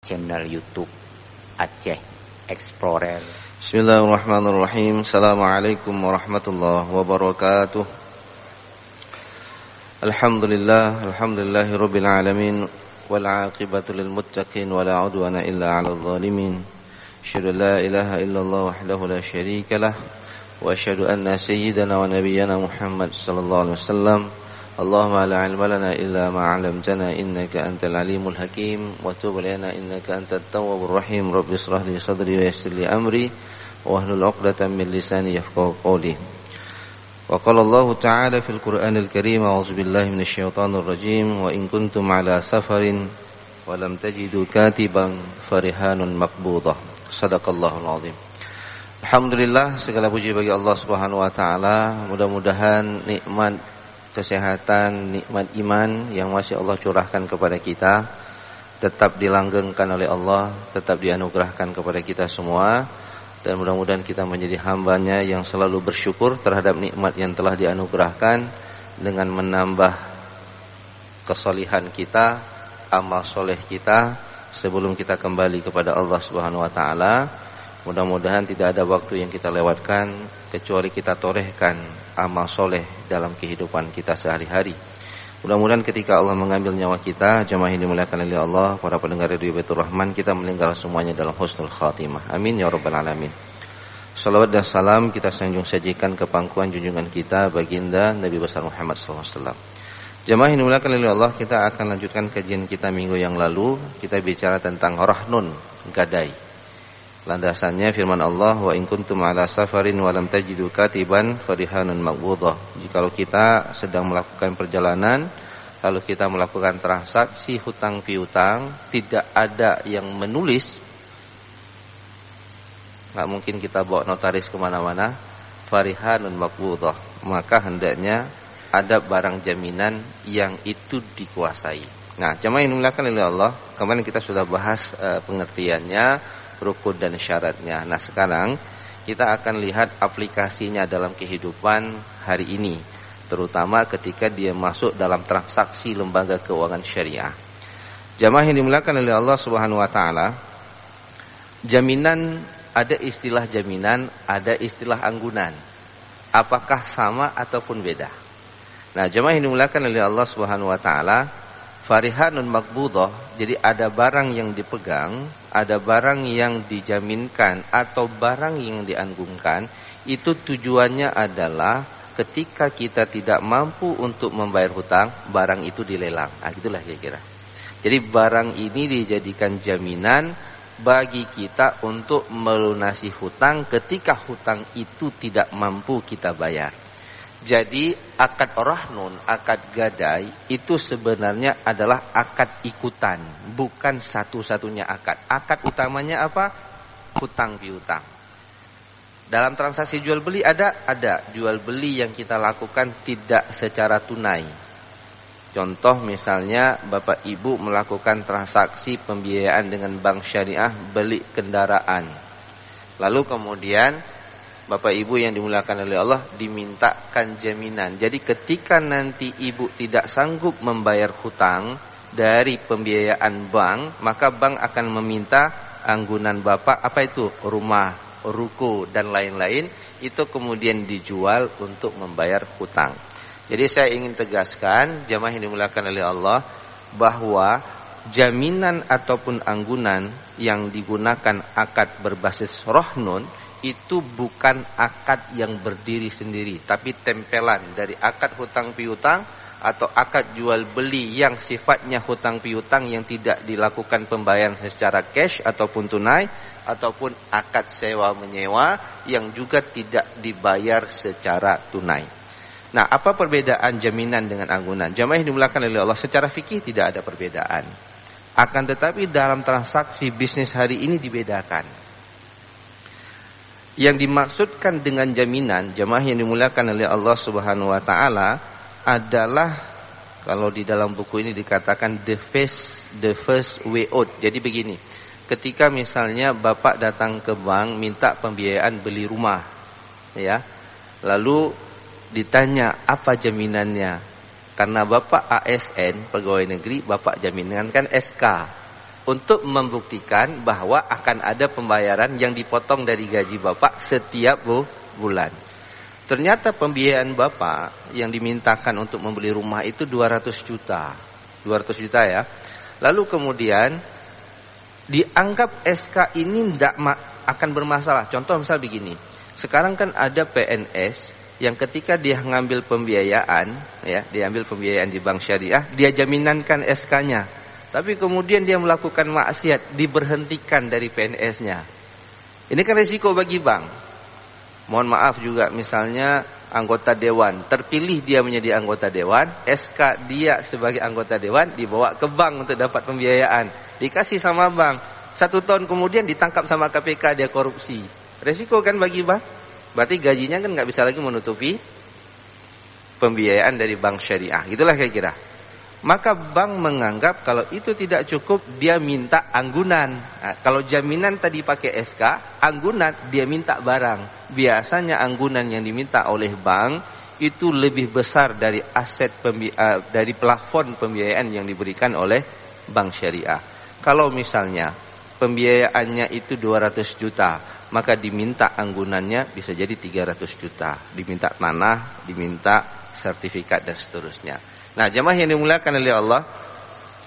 channel YouTube Aceh Explorer. Bismillahirrahmanirrahim. Assalamualaikum warahmatullahi wabarakatuh. Alhamdulillahirabbil alamin wal 'aqibatu lil muttaqin wala 'udwana illa 'alal zalimin. Asyhadu la ilaha illallah wahdahu la syarika lah wa asyhadu anna sayyidana wa nabiyyana Muhammad sallallahu alaihi wasallam. Allahumma la 'ilma lana illa ma 'allamtana innaka antal alimul hakim wa tub 'alaina innaka antat tawwabur rahim. Rabbi shrah li sadri wa yassir li amri wa hlul 'uqdatam min lisani yafqahu qawli. Wa qala Allah ta'ala fil Qur'anil Karim, a'udzu billahi minasy syaithanir rajim, wa in kuntum 'ala safarin wa lam tajidu katiban farihanun maqbudah. Shadaqallahul 'azim. Alhamdulillah, segala puji bagi Allah Subhanahu wa taala. Mudah-mudahan nikmat kesehatan, nikmat iman yang masih Allah curahkan kepada kita tetap dilanggengkan oleh Allah, tetap dianugerahkan kepada kita semua, dan mudah-mudahan kita menjadi hambanya yang selalu bersyukur terhadap nikmat yang telah dianugerahkan dengan menambah kesolihan kita, amal soleh kita sebelum kita kembali kepada Allah Subhanahu wa taala. Mudah-mudahan tidak ada waktu yang kita lewatkan kecuali kita torehkan amal soleh dalam kehidupan kita sehari-hari. Mudah-mudahan ketika Allah mengambil nyawa kita, jamaah yang dimuliakan oleh Allah, para pendengar Radio Baitur Rahman, kita meninggal semuanya dalam husnul khatimah. Amin ya rabbal alamin. Salawat dan salam kita sanjung sajikan ke pangkuan junjungan kita baginda Nabi besar Muhammad sallallahu alaihi wasallam. Jamaah yang dimuliakan oleh Allah, kita akan lanjutkan kajian kita minggu yang lalu. Kita bicara tentang rahnun, gadai. Landasannya firman Allah, wa in kuntum 'ala safarin wa lam tajidu katiban farihanun maqbudah. Jikalau kita sedang melakukan perjalanan lalu kita melakukan transaksi hutang piutang, tidak ada yang menulis, enggak mungkin kita bawa notaris kemana-mana, farihanun maqbudah, maka hendaknya ada barang jaminan yang itu dikuasai. Nah, jemaah yang dimuliakan oleh Allah, kemarin kita sudah bahas pengertiannya, rukun dan syaratnya. Nah, sekarang kita akan lihat aplikasinya dalam kehidupan hari ini, terutama ketika dia masuk dalam transaksi lembaga keuangan syariah. Jamaah yang dimuliakan oleh Allah Subhanahu wa taala, jaminan, ada istilah jaminan, ada istilah anggunan. Apakah sama ataupun beda? Nah, jamaah yang dimuliakan oleh Allah Subhanahu wa taala, farihanun maqbudah, jadi ada barang yang dipegang, ada barang yang dijaminkan atau barang yang dianggungkan. Itu tujuannya adalah ketika kita tidak mampu untuk membayar hutang, barang itu dilelang. Nah, itulah kira-kira. Jadi barang ini dijadikan jaminan bagi kita untuk melunasi hutang ketika hutang itu tidak mampu kita bayar. Jadi akad rahnun, akad gadai itu sebenarnya adalah akad ikutan, bukan satu-satunya akad. Akad utamanya apa? Hutang piutang. Dalam transaksi jual beli ada jual beli yang kita lakukan tidak secara tunai. Contoh misalnya Bapak Ibu melakukan transaksi pembiayaan dengan bank syariah beli kendaraan. Lalu kemudian Bapak Ibu yang dimuliakan oleh Allah dimintakan jaminan. Jadi ketika nanti Ibu tidak sanggup membayar hutang dari pembiayaan bank, maka bank akan meminta anggunan Bapak, apa itu? Rumah, ruko dan lain-lain, itu kemudian dijual untuk membayar hutang. Jadi saya ingin tegaskan, jamaah yang dimuliakan oleh Allah, bahwa jaminan ataupun anggunan yang digunakan akad berbasis rahnun itu bukan akad yang berdiri sendiri, tapi tempelan dari akad hutang piutang atau akad jual beli yang sifatnya hutang piutang yang tidak dilakukan pembayaran secara cash ataupun tunai, ataupun akad sewa menyewa yang juga tidak dibayar secara tunai. Nah, apa perbedaan jaminan dengan anggunan? Jamaah yang dimuliakan oleh Allah, secara fikih tidak ada perbedaan. Akan tetapi dalam transaksi bisnis hari ini dibedakan. Yang dimaksudkan dengan jaminan, jamaah yang dimuliakan oleh Allah Subhanahu wa taala, adalah kalau di dalam buku ini dikatakan the first way out. Jadi begini, ketika misalnya Bapak datang ke bank minta pembiayaan beli rumah, ya. Lalu ditanya apa jaminannya? Karena Bapak ASN, pegawai negeri, Bapak jaminan kan SK. untuk membuktikan bahwa akan ada pembayaran yang dipotong dari gaji Bapak setiap bulan. Ternyata pembiayaan Bapak yang dimintakan untuk membeli rumah itu 200 juta. 200 juta ya. Lalu kemudian dianggap SK ini tidak akan bermasalah. Contoh misal begini. Sekarang kan ada PNS yang ketika dia ngambil pembiayaan, ya, dia ambil pembiayaan di bank syariah, dia jaminankan SK-nya. Tapi kemudian dia melakukan maksiat, diberhentikan dari PNS-nya. Ini kan risiko bagi bank. Mohon maaf juga misalnya anggota dewan, terpilih dia menjadi anggota dewan, SK dia sebagai anggota dewan dibawa ke bank untuk dapat pembiayaan. Dikasih sama bank. 1 tahun kemudian ditangkap sama KPK, dia korupsi. Risiko kan bagi bank. Berarti gajinya kan nggak bisa lagi menutupi pembiayaan dari bank syariah. Itulah kira-kira. Maka bank menganggap kalau itu tidak cukup, dia minta anggunan. Nah, kalau jaminan tadi pakai SK, anggunan dia minta barang. Biasanya anggunan yang diminta oleh bank itu lebih besar dari dari plafon pembiayaan yang diberikan oleh bank syariah. Kalau misalnya pembiayaannya itu 200 juta, maka diminta anggunannya bisa jadi 300 juta. Diminta tanah, diminta sertifikat dan seterusnya. Nah, jemaah yang dimuliakan oleh Allah,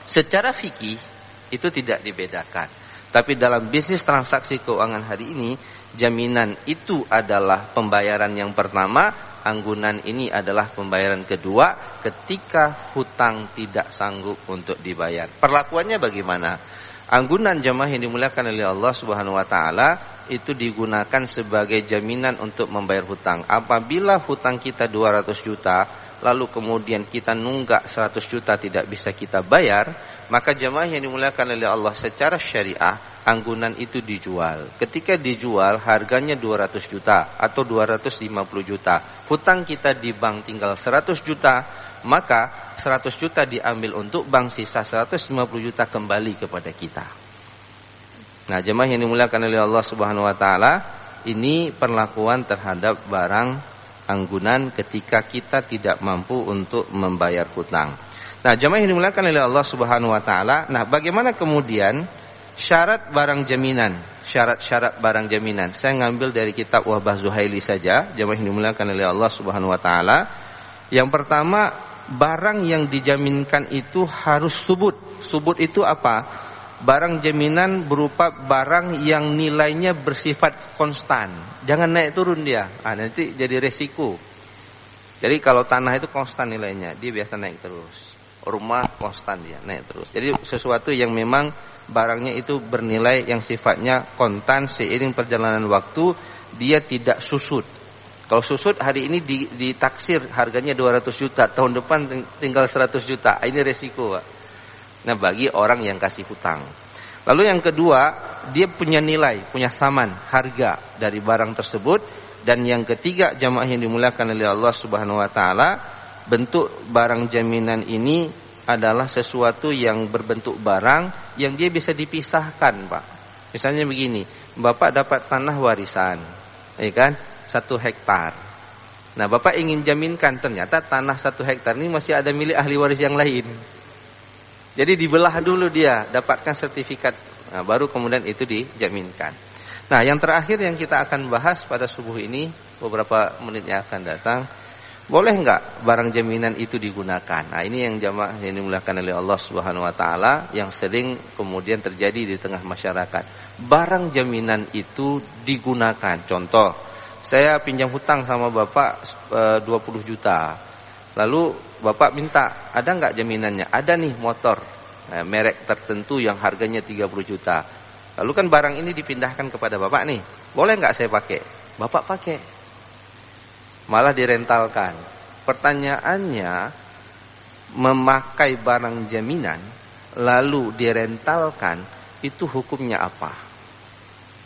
secara fikih itu tidak dibedakan. Tapi dalam bisnis transaksi keuangan hari ini, jaminan itu adalah pembayaran yang pertama, anggunan ini adalah pembayaran kedua ketika hutang tidak sanggup untuk dibayar. Perlakuannya bagaimana? Anggunan jemaah yang dimuliakan oleh Allah Subhanahu wa taala itu digunakan sebagai jaminan untuk membayar hutang. Apabila hutang kita 200 juta, lalu kemudian kita nunggak 100 juta tidak bisa kita bayar, maka jemaah yang dimuliakan oleh Allah secara syariah, anggunan itu dijual. Ketika dijual harganya 200 juta atau 250 juta. Hutang kita di bank tinggal 100 juta, maka 100 juta diambil untuk bank, sisa 150 juta kembali kepada kita. Nah, jemaah yang dimuliakan oleh Allah Subhanahu wa taala, ini perlakuan terhadap barang anggunan ketika kita tidak mampu untuk membayar hutang. Nah, jemaah yang dimuliakan oleh Allah Subhanahu wa taala, nah bagaimana kemudian syarat barang jaminan? Syarat-syarat barang jaminan. Saya ngambil dari kitab Wahbah Zuhaili saja, jemaah yang dimuliakan oleh Allah Subhanahu wa taala. Yang pertama, barang yang dijaminkan itu harus subut. Subut itu apa? Barang jaminan berupa barang yang nilainya bersifat konstan. Jangan naik turun dia. Nanti jadi resiko. Jadi kalau tanah itu konstan nilainya, dia biasa naik terus. Rumah konstan dia, naik terus. Jadi sesuatu yang memang barangnya itu bernilai yang sifatnya kontan seiring perjalanan waktu, dia tidak susut. Kalau susut hari ini ditaksir harganya 200 juta, tahun depan tinggal 100 juta. Ini resiko, Pak. Nah, bagi orang yang kasih hutang. Lalu yang kedua, dia punya nilai, punya saman, harga dari barang tersebut. Dan yang ketiga, jamaah yang dimuliakan oleh Allah Subhanahu wa taala, bentuk barang jaminan ini adalah sesuatu yang berbentuk barang yang dia bisa dipisahkan, Pak. Misalnya begini, Bapak dapat tanah warisan, ya kan? 1 hektar. Nah, Bapak ingin jaminkan ternyata tanah 1 hektar ini masih ada milik ahli waris yang lain. Jadi dibelah dulu dia, dapatkan sertifikat, nah, baru kemudian itu dijaminkan. Nah, yang terakhir yang kita akan bahas pada subuh ini, beberapa menit yang akan datang, boleh enggak barang jaminan itu digunakan? Nah, ini yang jamaah yang dimuliakan oleh Allah Subhanahu wa taala yang sering kemudian terjadi di tengah masyarakat. Barang jaminan itu digunakan. Contoh, saya pinjam hutang sama Bapak 20 juta. Lalu Bapak minta, ada enggak jaminannya? Ada nih motor merek tertentu yang harganya 30 juta. Lalu kan barang ini dipindahkan kepada Bapak nih. Boleh enggak saya pakai? Bapak pakai. Malah direntalkan. Pertanyaannya, memakai barang jaminan lalu direntalkan, itu hukumnya apa?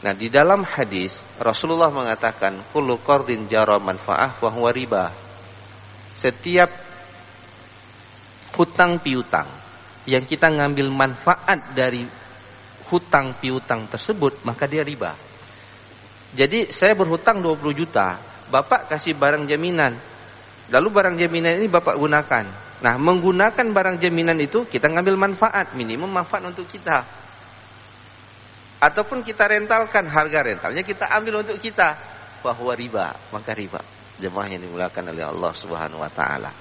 Nah, di dalam hadis Rasulullah mengatakan, kullu qardin jara manfa'ah fa huwa riba. Setiap hutang piutang yang kita ngambil manfaat dari hutang piutang tersebut, maka dia riba. Jadi saya berhutang 20 juta, Bapak kasih barang jaminan. Lalu barang jaminan ini Bapak gunakan. Nah, menggunakan barang jaminan itu kita ngambil manfaat, minimum manfaat untuk kita. ataupun kita rentalkan, harga rentalnya kita ambil untuk kita, bahwa riba, maka riba. Jemaah yang dimuliakan oleh Allah Subhanahu wa taala.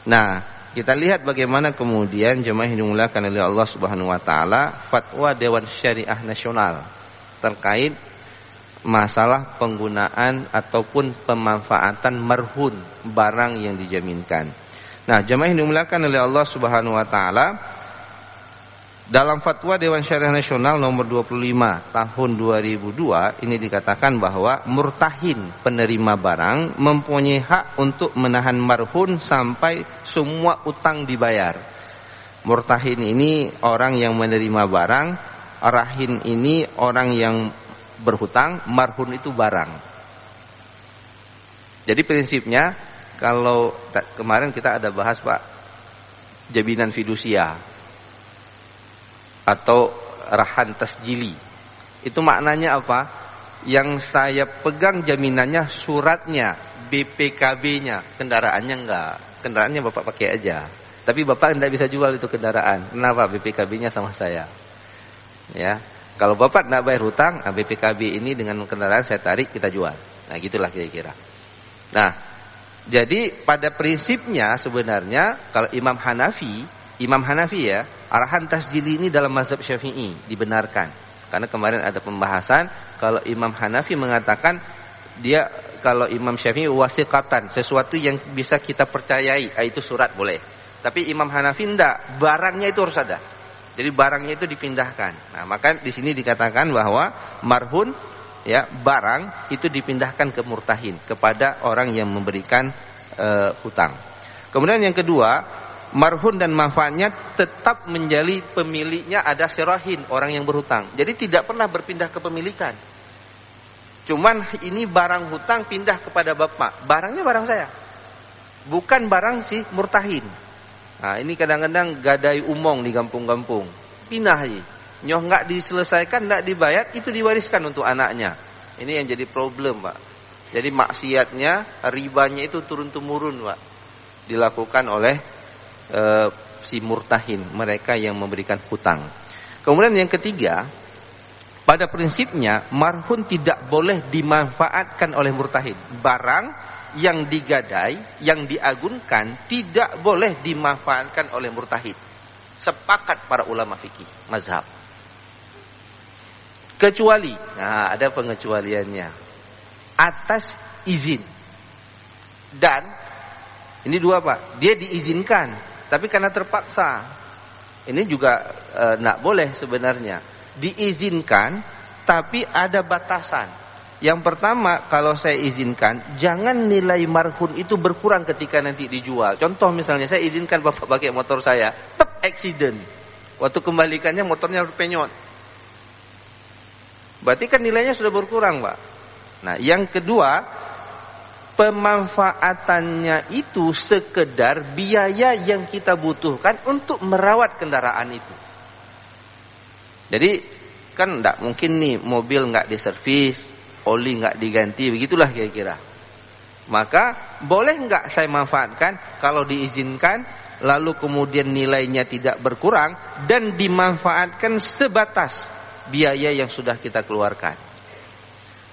Nah, kita lihat bagaimana kemudian jemaah yang dimuliakan oleh Allah Subhanahu wa taala fatwa Dewan Syariah Nasional terkait masalah penggunaan ataupun pemanfaatan marhun, barang yang dijaminkan. Nah, jemaah yang dimuliakan oleh Allah Subhanahu wa taala, dalam fatwa Dewan Syariah Nasional nomor 25 tahun 2002 ini dikatakan bahwa murtahin penerima barang mempunyai hak untuk menahan marhun sampai semua utang dibayar. Murtahin ini orang yang menerima barang, rahin ini orang yang berhutang, marhun itu barang. Jadi prinsipnya, kalau kemarin kita ada bahas Pak, jaminan fidusia atau rahan tasjili. Itu maknanya apa? Yang saya pegang jaminannya suratnya, BPKB-nya, kendaraannya enggak. Kendaraannya Bapak pakai aja. Tapi Bapak enggak bisa jual itu kendaraan. Kenapa? BPKB-nya sama saya. Ya. Kalau Bapak enggak bayar hutang, BPKB ini dengan kendaraan saya tarik, kita jual. Nah, gitulah kira-kira. Nah, jadi pada prinsipnya sebenarnya kalau Imam Hanafi ya, arahan tasjili ini dalam mazhab Syafi'i dibenarkan. Karena kemarin ada pembahasan kalau Imam Hanafi mengatakan dia, kalau Imam Syafi'i wasiqatan, sesuatu yang bisa kita percayai, itu surat boleh. Tapi Imam Hanafi enggak, barangnya itu harus ada. Jadi barangnya itu dipindahkan. Nah, maka di sini dikatakan bahwa marhun ya, barang itu dipindahkan ke murtahin, kepada orang yang memberikan hutang. Kemudian yang kedua, marhun dan manfaatnya tetap menjadi pemiliknya ada sirahin, orang yang berhutang. Jadi tidak pernah berpindah kepemilikan. Cuman ini barang hutang pindah kepada bapak. Barangnya barang saya, bukan barang si murtahin. Nah, ini kadang-kadang gadai umong di kampung-kampung. Pindah aja. Nyoh nggak diselesaikan, nggak dibayar, itu diwariskan untuk anaknya. Ini yang jadi problem, Pak. Jadi maksiatnya, ribanya itu turun-temurun, Pak. Dilakukan oleh si murtahin, mereka yang memberikan hutang. Kemudian yang ketiga, pada prinsipnya marhun tidak boleh dimanfaatkan oleh murtahin. Barang yang digadai, yang diagunkan tidak boleh dimanfaatkan oleh murtahin. Sepakat para ulama fikih mazhab. Kecuali, nah ada pengecualiannya, atas izin. Dan ini dua Pak, dia diizinkan, tapi karena terpaksa. Ini juga enggak boleh sebenarnya. Diizinkan, tapi ada batasan. Yang pertama, kalau saya izinkan, jangan nilai marhun itu berkurang ketika nanti dijual. Contoh misalnya, saya izinkan Bapak pakai motor saya, accident. Waktu kembalikannya motornya penyot. Berarti kan nilainya sudah berkurang, Pak. Nah, yang kedua, pemanfaatannya itu sekedar biaya yang kita butuhkan untuk merawat kendaraan itu. Jadi kan enggak mungkin nih mobil enggak diservis, oli enggak diganti, begitulah kira-kira. Maka boleh enggak saya manfaatkan kalau diizinkan, lalu kemudian nilainya tidak berkurang dan dimanfaatkan sebatas biaya yang sudah kita keluarkan.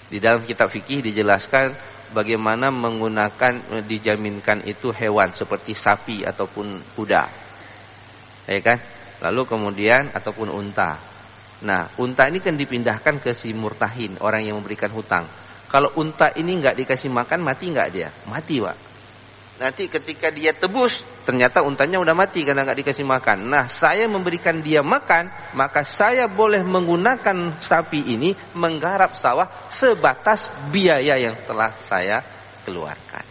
Di dalam kitab fikih dijelaskan bagaimana menggunakan, dijaminkan itu hewan seperti sapi ataupun kuda, ya kan? Lalu kemudian ataupun unta. Nah, unta ini kan dipindahkan ke si murtahin, orang yang memberikan hutang. Kalau unta ini nggak dikasih makan, mati nggak dia? Mati, Pak. Nanti ketika dia tebus, ternyata untanya udah mati karena nggak dikasih makan. Nah, saya memberikan dia makan, maka saya boleh menggunakan sapi ini menggarap sawah sebatas biaya yang telah saya keluarkan.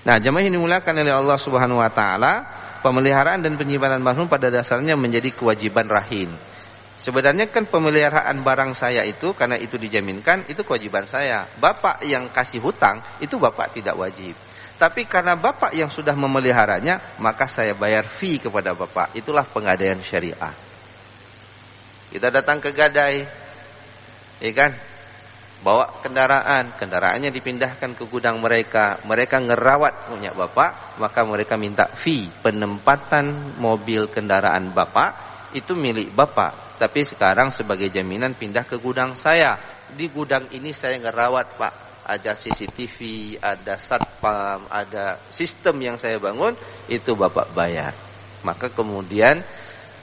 Nah, jemaah yang dimuliakan oleh Allah Subhanahu wa taala, pemeliharaan dan penyimpanan marhum pada dasarnya menjadi kewajiban rahin. Sebenarnya kan pemeliharaan barang saya itu, karena itu dijaminkan, itu kewajiban saya. Bapak yang kasih hutang, itu Bapak tidak wajib. Tapi karena Bapak yang sudah memeliharanya, maka saya bayar fee kepada Bapak. Itulah penggadaian syariah. Kita datang ke gadai, ya kan? Bawa kendaraan, kendaraannya dipindahkan ke gudang mereka. Mereka ngerawat punya Bapak, maka mereka minta fee penempatan mobil kendaraan Bapak. itu milik Bapak, tapi sekarang sebagai jaminan pindah ke gudang saya. Di gudang ini saya ngerawat Pak, ada CCTV, ada satpam, ada sistem yang saya bangun, itu Bapak bayar. Maka kemudian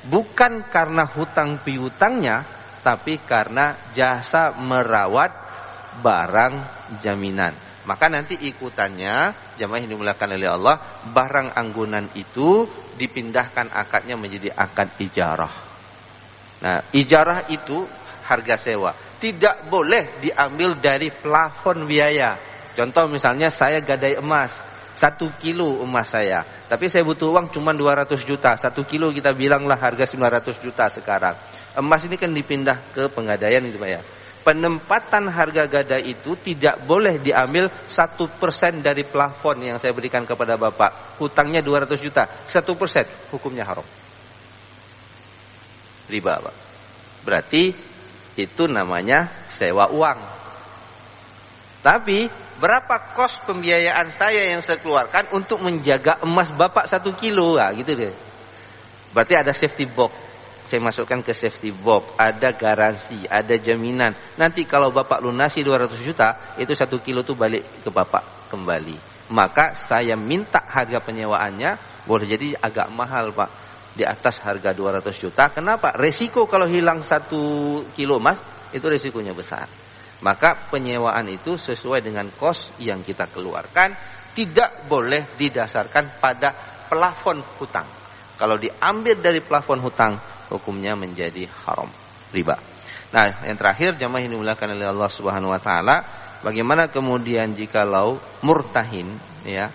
bukan karena hutang piutangnya, tapi karena jasa merawat barang jaminan. Maka nanti ikutannya, jamaah yang dimuliakan oleh Allah, barang anggunan itu dipindahkan akadnya menjadi akad ijarah. Nah, ijarah itu harga sewa, tidak boleh diambil dari plafon biaya. Contoh misalnya saya gadai emas 1 kilo emas saya, tapi saya butuh uang cuma 200 juta. 1 kilo kita bilanglah harga 900 juta sekarang. Emas ini kan dipindah ke penggadaian itu Pak ya. Penempatan harga gadai itu tidak boleh diambil 1% dari plafon yang saya berikan kepada Bapak. Hutangnya 200 juta, 1%, hukumnya haram. Riba Pak. Berarti itu namanya sewa uang. Tapi berapa kos pembiayaan saya yang saya keluarkan untuk menjaga emas Bapak 1 kilo? Nah, gitu deh. Berarti ada safety box. Saya masukkan ke safety box, ada garansi, ada jaminan. Nanti kalau Bapak lunasi 200 juta, itu 1 kilo itu balik ke Bapak kembali. Maka saya minta harga penyewaannya, boleh jadi agak mahal Pak, di atas harga 200 juta. Kenapa? Resiko kalau hilang 1 kilo emas, itu resikonya besar. Maka penyewaan itu sesuai dengan kos yang kita keluarkan, tidak boleh didasarkan pada plafon hutang. Kalau diambil dari plafon hutang, hukumnya menjadi haram, riba. Nah, yang terakhir jamaah yang dimuliakan oleh Allah Subhanahu wa taala, bagaimana kemudian jikalau murtahin ya,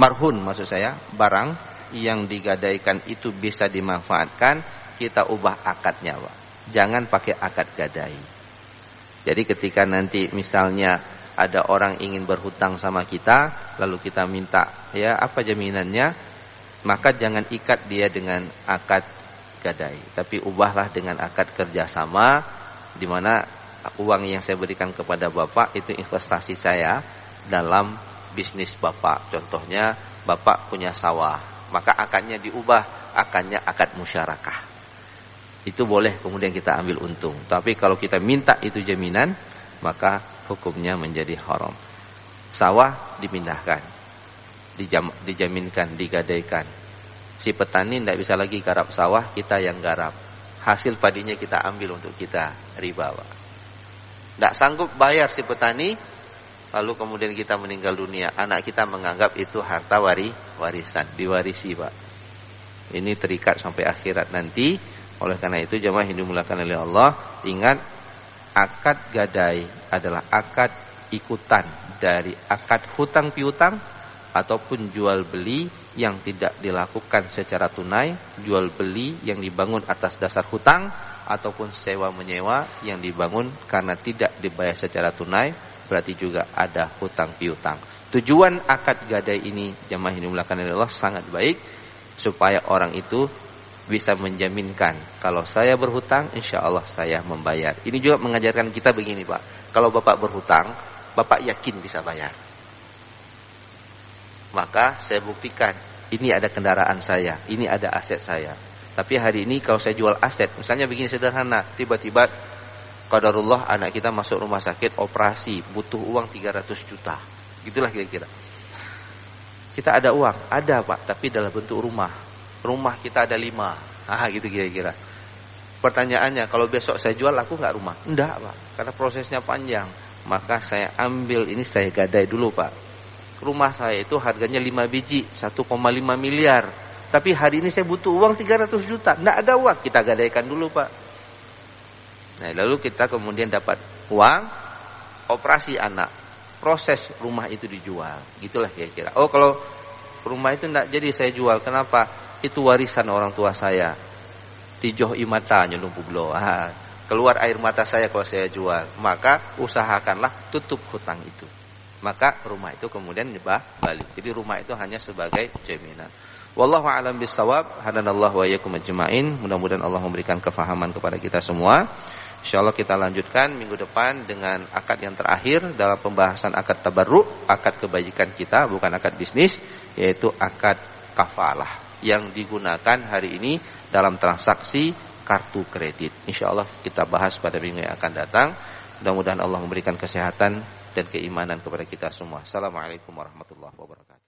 marhun maksud saya, barang yang digadaikan itu bisa dimanfaatkan, kita ubah akadnya, Pak. Jangan pakai akad gadai. Jadi ketika nanti misalnya ada orang ingin berhutang sama kita, lalu kita minta, ya apa jaminannya? Maka jangan ikat dia dengan akad gadai, tapi ubahlah dengan akad kerjasama, di mana uang yang saya berikan kepada Bapak itu investasi saya dalam bisnis Bapak. Contohnya Bapak punya sawah, maka akadnya diubah, akadnya akad musyarakah. Itu boleh kemudian kita ambil untung. Tapi kalau kita minta itu jaminan, maka hukumnya menjadi haram. Sawah dipindahkan, dijaminkan, digadaikan. Si petani tidak bisa lagi garap sawah, kita yang garap. Hasil padinya kita ambil untuk kita, riba Pak. Tidak sanggup bayar si petani, lalu kemudian kita meninggal dunia, anak kita menganggap itu harta warisan, diwarisi Pak. Ini terikat sampai akhirat nanti. Oleh karena itu jemaah yang dimuliakan oleh Allah, ingat akad gadai adalah akad ikutan dari akad hutang piutang ataupun jual beli yang tidak dilakukan secara tunai, jual beli yang dibangun atas dasar hutang, ataupun sewa menyewa yang dibangun karena tidak dibayar secara tunai, berarti juga ada hutang piutang. Tujuan akad gadai ini jemaah yang dimuliakan oleh Allah sangat baik, supaya orang itu bisa menjaminkan kalau saya berhutang, insya Allah saya membayar. Ini juga mengajarkan kita begini Pak, kalau Bapak berhutang, Bapak yakin bisa bayar, maka saya buktikan, ini ada kendaraan saya, ini ada aset saya. Tapi hari ini kalau saya jual aset, misalnya begini sederhana, tiba-tiba qadarullah anak kita masuk rumah sakit, operasi, butuh uang 300 juta. Gitulah kira-kira. Kita ada uang, ada Pak, tapi dalam bentuk rumah. Rumah kita ada 5. Gitu kira-kira. Pertanyaannya, kalau besok saya jual, laku nggak rumah? Enggak Pak, karena prosesnya panjang. Maka saya ambil ini, saya gadai dulu Pak. Rumah saya itu harganya 5 biji, 1,5 miliar. Tapi hari ini saya butuh uang 300 juta. Nggak ada uang, kita gadaikan dulu Pak. Nah, lalu kita kemudian dapat uang, operasi anak. Proses rumah itu dijual. Gitulah kira-kira. Oh, kalau rumah itu nggak jadi saya jual, kenapa? Itu warisan orang tua saya. Dijohi matanya lumpuh blow. Keluar air mata saya kalau saya jual. Maka usahakanlah tutup hutang itu. Maka rumah itu kemudian balik. Jadi rumah itu hanya sebagai jaminan. Wallahu a'lam bissawab. Hadanallahu wa iyyakum ajma'in. Mudah-mudahan Allah memberikan kefahaman kepada kita semua. Insyaallah kita lanjutkan minggu depan dengan akad yang terakhir dalam pembahasan akad tabarruk, akad kebajikan kita, bukan akad bisnis, yaitu akad kafalah. yang digunakan hari ini dalam transaksi kartu kredit. Insyaallah kita bahas pada minggu yang akan datang. Mudah-mudahan Allah memberikan kesehatan dan keimanan kepada kita semua. Assalamualaikum warahmatullahi wabarakatuh.